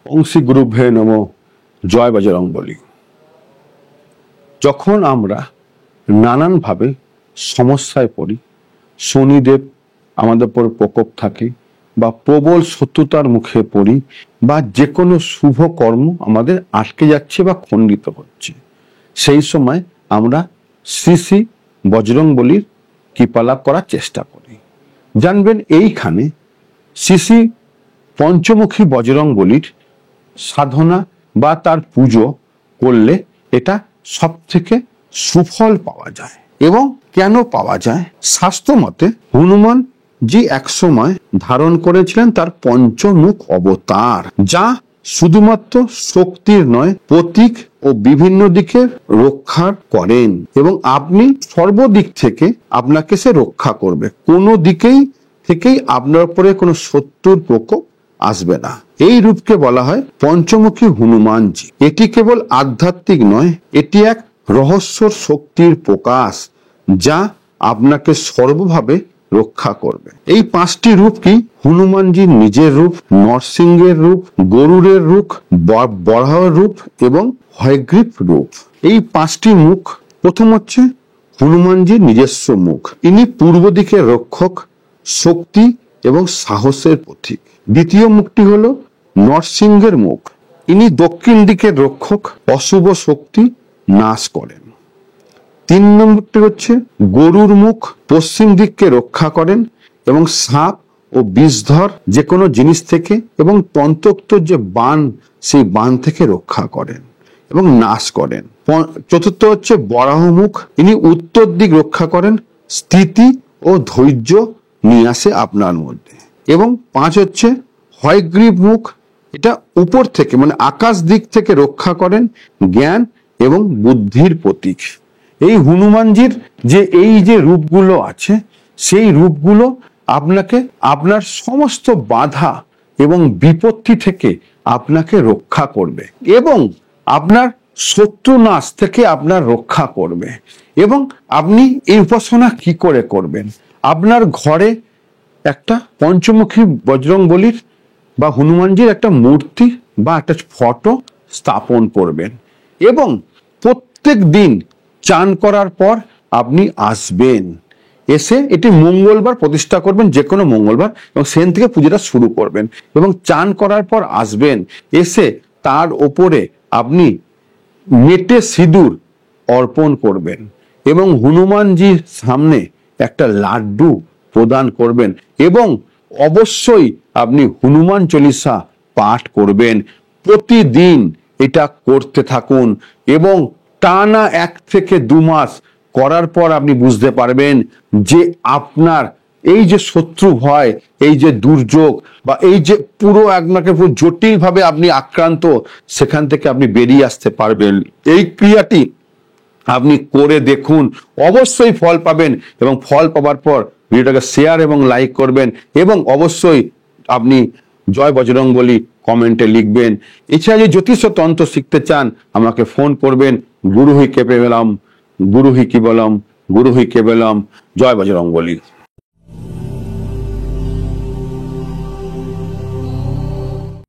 ওং শ্রী গুরুভ্যে নমঃ। জয় বজরংবলী। যখন আমরা নানানভাবে সমস্যায় পড়ি, শনিদেব আমাদের উপর প্রকোপ থাকে বা প্রবল শত্রুতার মুখে পড়ি বা যে কোনো শুভ কর্ম আমাদের আটকে যাচ্ছে বা খণ্ডিত হচ্ছে, সেই সময় আমরা শ্রী শ্রী বজরংবলীর কৃপালাভ করার চেষ্টা করি। জানবেন, এইখানে শ্রী শ্রী পঞ্চমুখী বজরংবলীর সাধনা বা তার পুজো করলে এটা সব থেকে সুফল পাওয়া যায়। এবং কেন পাওয়া যায়? শাস্ত্র মতে হনুমান জি একসময় ধারণ করেছিলেন তার পঞ্চমুখ অবতার, যা শুধুমাত্র শক্তির নয়, প্রতীক ও বিভিন্ন দিকে রক্ষা করেন। এবং আপনি সর্বদিক থেকে আপনাকে সে রক্ষা করবে, কোনো দিকেই থেকেই আপনার উপরে কোনো শত্রুর প্রকোপ আসবে না। এই রূপকে বলা হয় পঞ্চমুখী হনুমানজি। এটি কেবল আধ্যাত্মিক নয়, এটি এক রহস্যর শক্তির প্রকাশ, যা আপনাকে সর্বভাবে রক্ষা করবে। এই পাঁচটি রূপ কি? হনুমানজির নিজের রূপ, নরসিংহের রূপ, গরুরের রূপ, বরাহর রূপ এবং হয়গ্রীব রূপ। এই পাঁচটি মুখ, প্রথম হচ্ছে হনুমানজির নিজস্ব মুখ। ইনি পূর্ব দিকের রক্ষক, শক্তি এবং সাহসের প্রতীক। দ্বিতীয় মুখটি হলো নরসিংহের মুখ। ইনি দক্ষিণ দিকের রক্ষক, অশুভ শক্তি নাশ করেন। তিন নম্বরটি হচ্ছে গরুর মুখ, পশ্চিম দিককে রক্ষা করেন এবং সাপ ও বিষধর যে কোনো জিনিস থেকে এবং তন্ত্রোক্ত যে বান, সেই বান থেকে রক্ষা করেন এবং নাশ করেন। চতুর্থ হচ্ছে বরাহ মুখ। ইনি উত্তর দিক রক্ষা করেন, স্থিতি ও ধৈর্য নিয়ে আসে আপনার মধ্যে। এবং পাঁচ হচ্ছে হয়গ্রীব মুখ। এটা উপর থেকে মানে আকাশ দিক থেকে রক্ষা করেন, জ্ঞান এবং বুদ্ধির প্রতীক। এই হনুমানজির এই যে রূপগুলো আছে, সেই রূপগুলো আপনাকে আপনার সমস্ত বাধা এবং বিপত্তি থেকে আপনাকে রক্ষা করবে এবং আপনার শত্রু নাশ থেকে আপনার রক্ষা করবে। এবং আপনি এই উপাসনা কি করে করবেন? আপনার ঘরে একটা পঞ্চমুখী বজরংবলীর বা হনুমানজির একটা মূর্তি বা একটা ফটো স্থাপন করবেন এবং প্রত্যেক দিন চান করার পর আপনি আসবেন, এসে এটি মঙ্গলবার প্রতিষ্ঠা করবেন, যে কোনো মঙ্গলবার, এবং সেখান থেকে পুজোটা শুরু করবেন। এবং চান করার পর আসবেন, এসে তার ওপরে আপনি মেটে সিঁদুর অর্পণ করবেন এবং হনুমানজির সামনে একটা লাড্ডু প্রদান করবেন এবং অবশ্যই আপনি হনুমান চল্লিশা পাঠ করবেন। প্রতিদিন এটা করতে থাকুন এবং টানা 1 থেকে 2 মাস করার পর আপনি বুঝতে পারবেন যে আপনার এই যে শত্রু ভয়, এই যে দুর্যোগ বা এই যে পুরো আপনাকে পুরো জটিল ভাবে আপনি আক্রান্ত, সেখান থেকে আপনি বেরিয়ে আসতে পারবেন। এই ক্রিয়াটি আপনি করে দেখুন, অবশ্যই ফল পাবেন। এবং ফল পাওয়ার পর ভিডিওটাকে শেয়ার এবং লাইক করবেন এবং অবশ্যই আপনি জয় বজরংবলী কমেন্টে লিখবেন। এছাড়া যে জ্যোতিষ তন্ত্র শিখতে চান, আমাকে ফোন করবেন। গুরু হি কেবলম, গুরু হি কেবলম, গুরু হি কেবলম। জয় বজরংবলী।